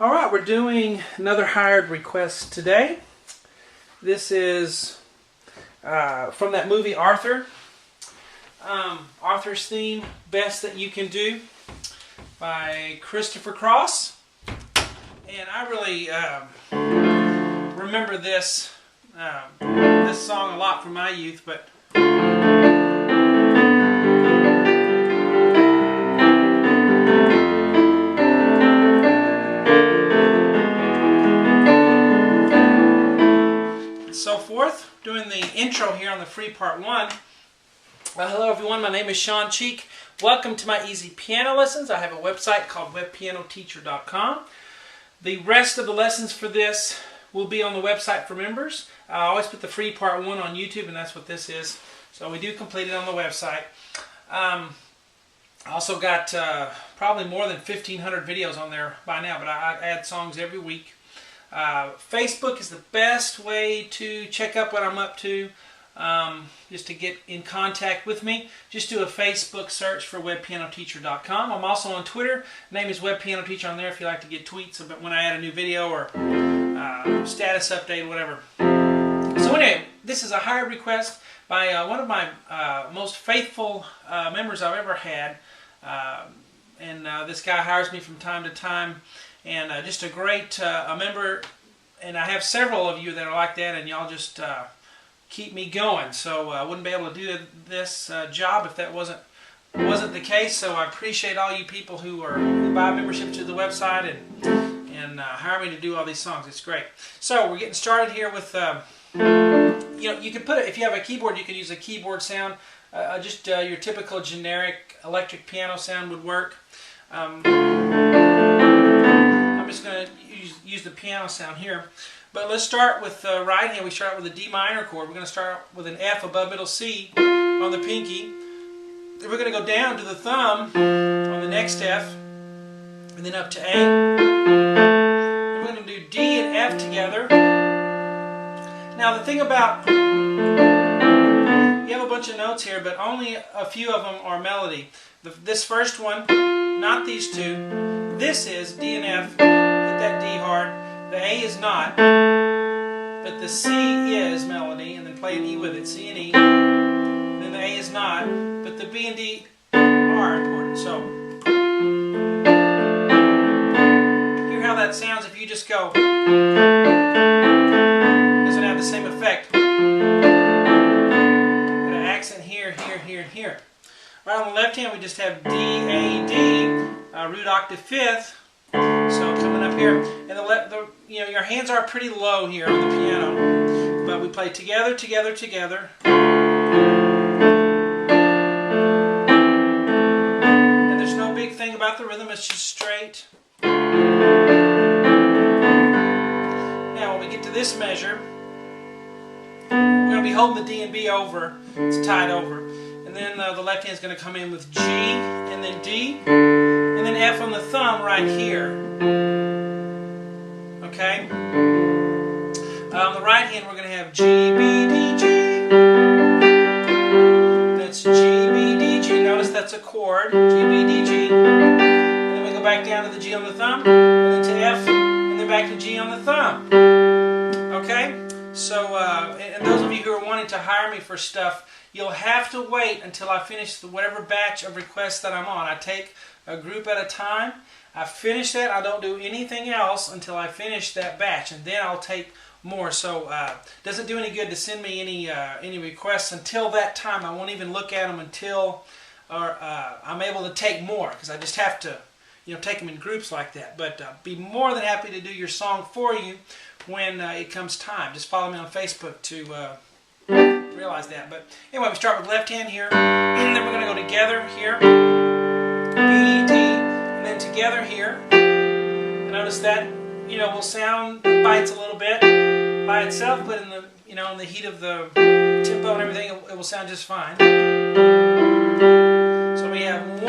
All right, we're doing another hired request today. This is from that movie Arthur. Arthur's theme, Best That You Can Do, by Christopher Cross. And I really remember this song a lot from my youth, but so forth. Doing the intro here on the free part one. Hello everyone, my name is Shawn Cheek. Welcome to my easy piano lessons. I have a website called webpianoteacher.com. The rest of the lessons for this will be on the website for members. I always put the free part one on YouTube, and that's what this is. So we do complete it on the website. I also got probably more than 1,500 videos on there by now, but I add songs every week. Facebook is the best way to check up what I'm up to, just to get in contact with me. Just do a Facebook search for webpianoteacher.com. I'm also on Twitter. Name is webpianoteacher on there if you like to get tweets about when I add a new video or status update or whatever. So anyway, this is a hired request by one of my most faithful members I've ever had. This guy hires me from time to time. And just a great a member, and I have several of you that are like that, and y'all just keep me going. So I wouldn't be able to do this job if that wasn't the case. So I appreciate all you people who buy membership to the website and hire me to do all these songs. It's great. So we're getting started here with you can put it, if you have a keyboard, you can use a keyboard sound. Just your typical generic electric piano sound would work. I'm just going to use the piano sound here. But let's start with the right hand. We start with a D minor chord. We're going to start with an F above middle C on the pinky. Then we're going to go down to the thumb on the next F, and then up to A. Then we're going to do D and F together. Now the thing about, you have a bunch of notes here, but only a few of them are melody. This first one, not these two. This is D and F, hit that D hard. The A is not, but the C is melody, and then play an E with it, C and E. And then the A is not, but the B and D are important. So, hear how that sounds if you just go. Doesn't have the same effect. Got an accent here, here, here, and here. Right on the left hand, we just have D, A, D, root octave fifth. So coming up here, and your hands are pretty low here on the piano, but we play together, together, together. And there's no big thing about the rhythm; it's just straight. Now, when we get to this measure, we're going to be holding the D and B over. It's tied over. And then the left hand is going to come in with G, and then D, and then F on the thumb right here. Okay? On the right hand, we're going to have G, B, D, G. That's G, B, D, G. Notice that's a chord. G, B, D, G. And then we go back down to the G on the thumb, and then to F, and then back to G on the thumb. Okay? So, and those of you who are wanting to hire me for stuff, you'll have to wait until I finish whatever batch of requests that I'm on. I take a group at a time. I finish that. I don't do anything else until I finish that batch, and then I'll take more. So it doesn't do any good to send me any requests until that time. I won't even look at them until I'm able to take more, because I just have to take them in groups like that. But be more than happy to do your song for you when it comes time. Just follow me on Facebook to realize that. But anyway, we start with left hand here, and then we're going to go together here, B, D, and then together here. And notice that will sound, bites a little bit by itself, but in the in the heat of the tempo and everything, it will sound just fine. So we have 1, 2,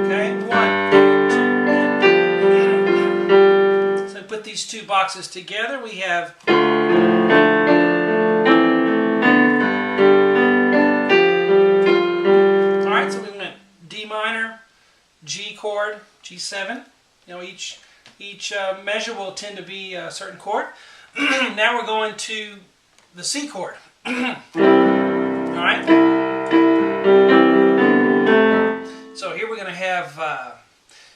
okay, 1, 2. So put these two boxes together. We have. D minor, G chord, G7. You know, each measure will tend to be a certain chord. Now we're going to the C chord. Alright? So here we're going to have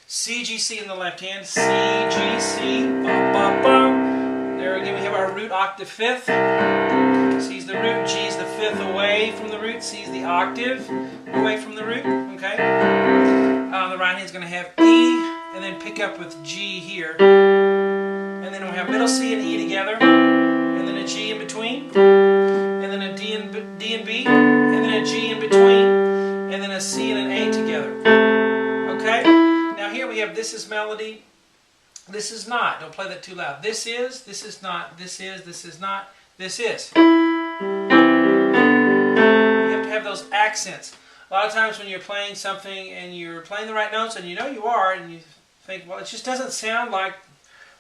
C, G, C in the left hand, C, G, C, ba, ba, ba. There again we have our root octave fifth. C's the root, G's the fifth away from the root, C's the octave away from the root. Okay? The right hand's going to have E, and then pick up with G here. And then we'll have middle C and E together, and then a G in between, and then a D and B, and then a G in between, and then a C and an A together. Okay? Now here we have this is melody, this is not. Don't play that too loud. This is not, this is not, this is. You have to have those accents. A lot of times when you're playing something and you're playing the right notes, and you know you are, and you think, well, it just doesn't sound like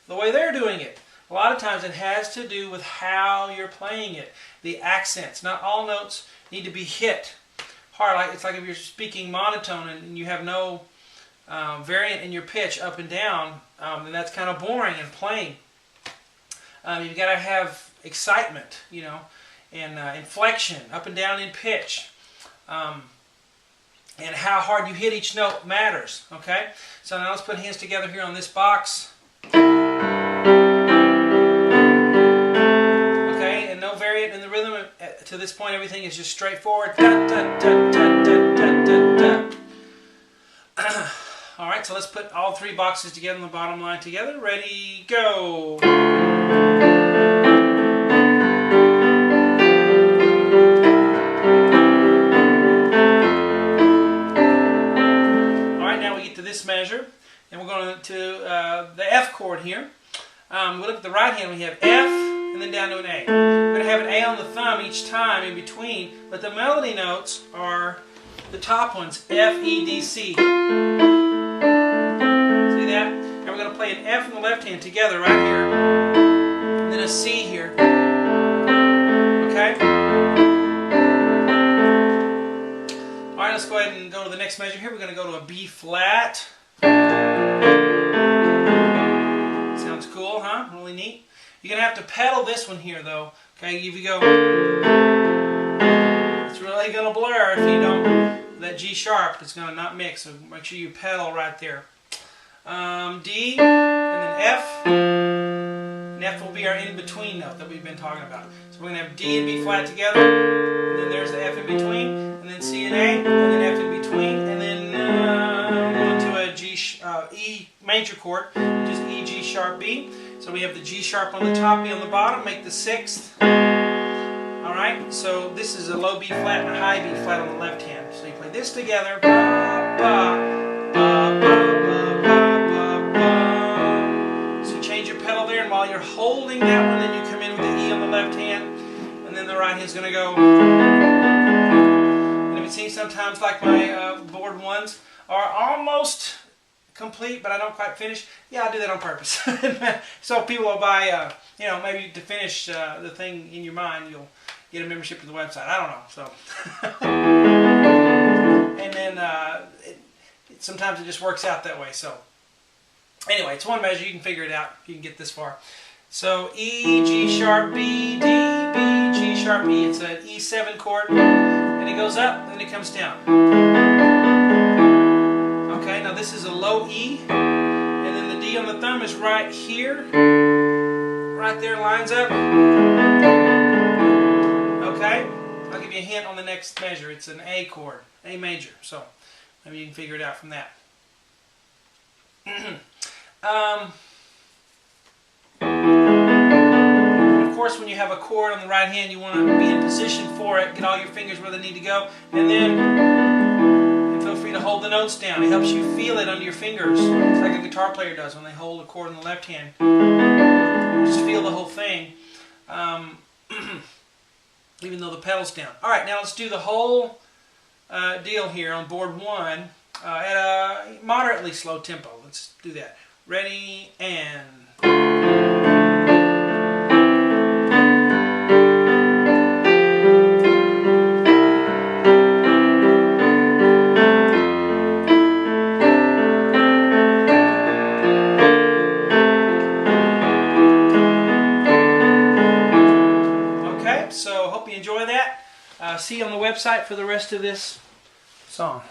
the way they're doing it. A lot of times it has to do with how you're playing it. The accents. Not all notes need to be hit hard. It's like if you're speaking monotone and you have no variant in your pitch up and down, then that's kind of boring and plain. You've got to have excitement, you know, and inflection, up and down in pitch. And how hard you hit each note matters, okay? So now let's put hands together here on this box. Okay, and no variant in the rhythm. To this point, everything is just straightforward. Da, da, da, da, da, da, da, da. All right, so let's put all three boxes together on the bottom line together. Ready, go. This measure, and we're going to the F chord here. We look at the right hand, we have F, and then down to an A. We're going to have an A on the thumb each time in between, but the melody notes are the top ones, F, E, D, C. See that? And we're going to play an F in the left hand together right here, and then a C here. Okay? Alright, let's go ahead and go to the next measure here. We're going to go to a B flat. Sounds cool, huh? Really neat. You're going to have to pedal this one here, though. Okay, if you go, it's really going to blur if you don't. That G sharp, it's going to not mix. So make sure you pedal right there. D, and then F. And F will be our in-between note that we've been talking about. So we're going to have D and B flat together. And then there's the F in between. And then C and A, and then F in between, and then on to a E major chord, which is E, G sharp, B. So we have the G sharp on the top, B on the bottom, make the sixth. Alright, so this is a low B flat and a high B flat on the left hand. So you play this together, ba, ba, ba, ba, ba, ba, ba. So you change your pedal there, and while you're holding that one, then you come in with the E on the left hand, and then the right hand's going to go. It seems sometimes like my board ones are almost complete, but I don't quite finish. Yeah, I do that on purpose. So people will buy, you know, maybe to finish the thing in your mind, you'll get a membership to the website. I don't know. So, and then sometimes it just works out that way. So, anyway, it's one measure. You can figure it out. You can get this far. So E, G sharp, B, D, B, G sharp, E. It's an E7 chord. And it goes up, and then it comes down. Okay, now this is a low E, and then the D on the thumb is right here. Right there, lines up. Okay, I'll give you a hint on the next measure. It's an A chord, A major. So maybe you can figure it out from that. Of course, when you have a chord on the right hand, you want to be in position for it, get all your fingers where they need to go, and then feel free to hold the notes down. It helps you feel it under your fingers. It's like a guitar player does when they hold a chord in the left hand. Just feel the whole thing, even though the pedal's down. Alright, now let's do the whole deal here on board 1 at a moderately slow tempo. Let's do that. Ready, and... So hope you enjoy that. See you on the website for the rest of this song.